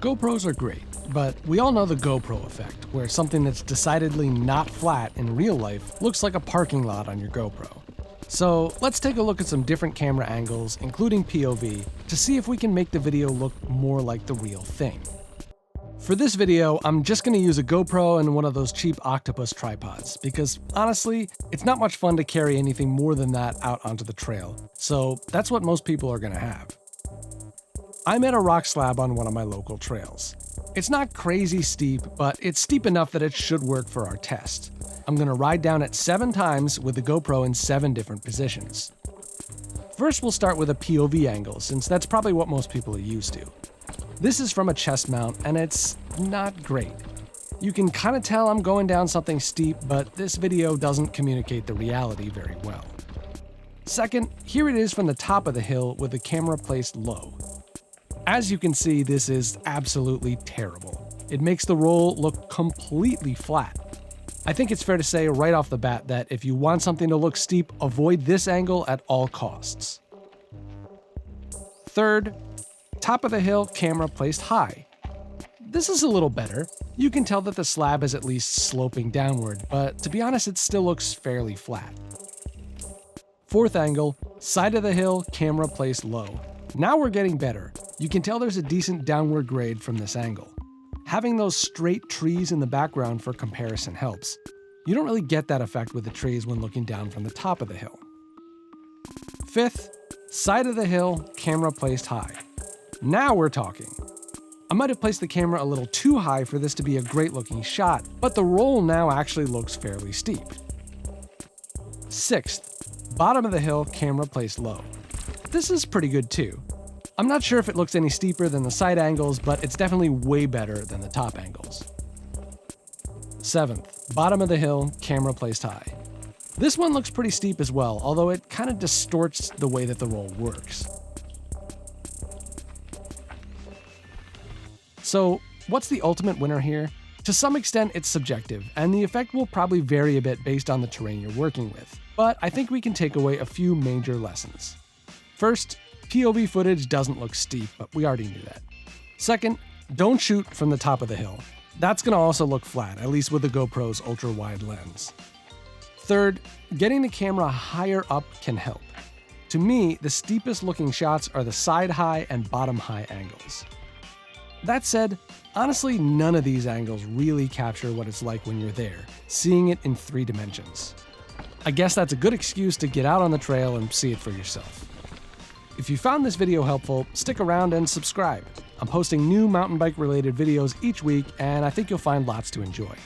GoPros are great, but we all know the GoPro effect, where something that's decidedly not flat in real life looks like a parking lot on your GoPro. So let's take a look at some different camera angles, including POV, to see if we can make the video look more like the real thing. For this video, I'm just going to use a GoPro and one of those cheap octopus tripods, because honestly, it's not much fun to carry anything more than that out onto the trail, so that's what most people are going to have. I'm at a rock slab on one of my local trails. It's not crazy steep, but it's steep enough that it should work for our test. I'm going to ride down it 7 times with the GoPro in 7 different positions. First, we'll start with a POV angle, since that's probably what most people are used to. This is from a chest mount, and it's not great. You can kind of tell I'm going down something steep, but this video doesn't communicate the reality very well. Second, here it is from the top of the hill with the camera placed low. As you can see, this is absolutely terrible. It makes the roll look completely flat. I think it's fair to say right off the bat that if you want something to look steep, avoid this angle at all costs. Third, top of the hill, camera placed high. This is a little better. You can tell that the slab is at least sloping downward, but to be honest, it still looks fairly flat. Fourth angle, side of the hill, camera placed low. Now we're getting better. You can tell there's a decent downward grade from this angle. Having those straight trees in the background for comparison helps. You don't really get that effect with the trees when looking down from the top of the hill. Fifth, side of the hill, camera placed high. Now we're talking. I might have placed the camera a little too high for this to be a great looking shot, but the roll now actually looks fairly steep. Sixth, bottom of the hill, camera placed low. This is pretty good too. I'm not sure if it looks any steeper than the side angles, but it's definitely way better than the top angles. Seventh, bottom of the hill, camera placed high. This one looks pretty steep as well, although it kind of distorts the way that the roll works. So, what's the ultimate winner here? To some extent, it's subjective, and the effect will probably vary a bit based on the terrain you're working with, but I think we can take away a few major lessons. First, POV footage doesn't look steep, but we already knew that. Second, don't shoot from the top of the hill. That's going to also look flat, at least with the GoPro's ultra-wide lens. Third, getting the camera higher up can help. To me, the steepest looking shots are the side high and bottom high angles. That said, honestly, none of these angles really capture what it's like when you're there, seeing it in 3 dimensions. I guess that's a good excuse to get out on the trail and see it for yourself. If you found this video helpful, stick around and subscribe. I'm posting new mountain bike related videos each week, and I think you'll find lots to enjoy.